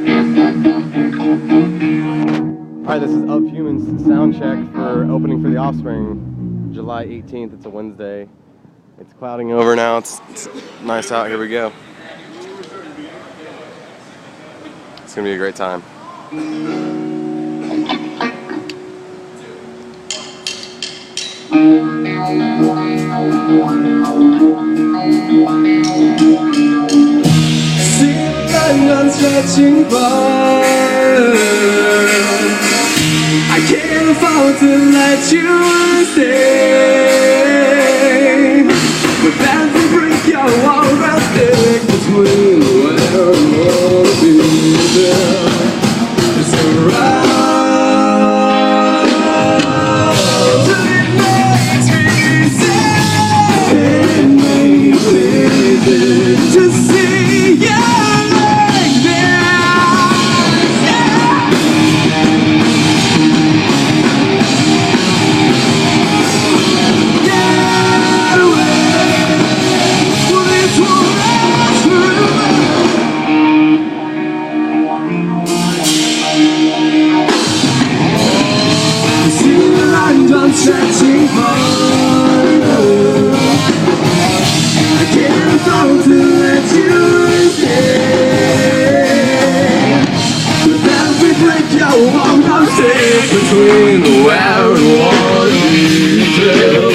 Alright, this is ofHuman's sound check for opening for The Offspring, July 18th. It's a Wednesday. It's clouding over now. It's nice out. Here we go. It's going to be a great time. I'm stretching by. I can't afford to let you stay, but that's to break your wall and stick between where I wanna be there. It's around till it makes me sad. It makes me sad to see you. I'm stretching harder. I can't afford to let you stay, but as we break your wall, I'm safe between the where and what you tell.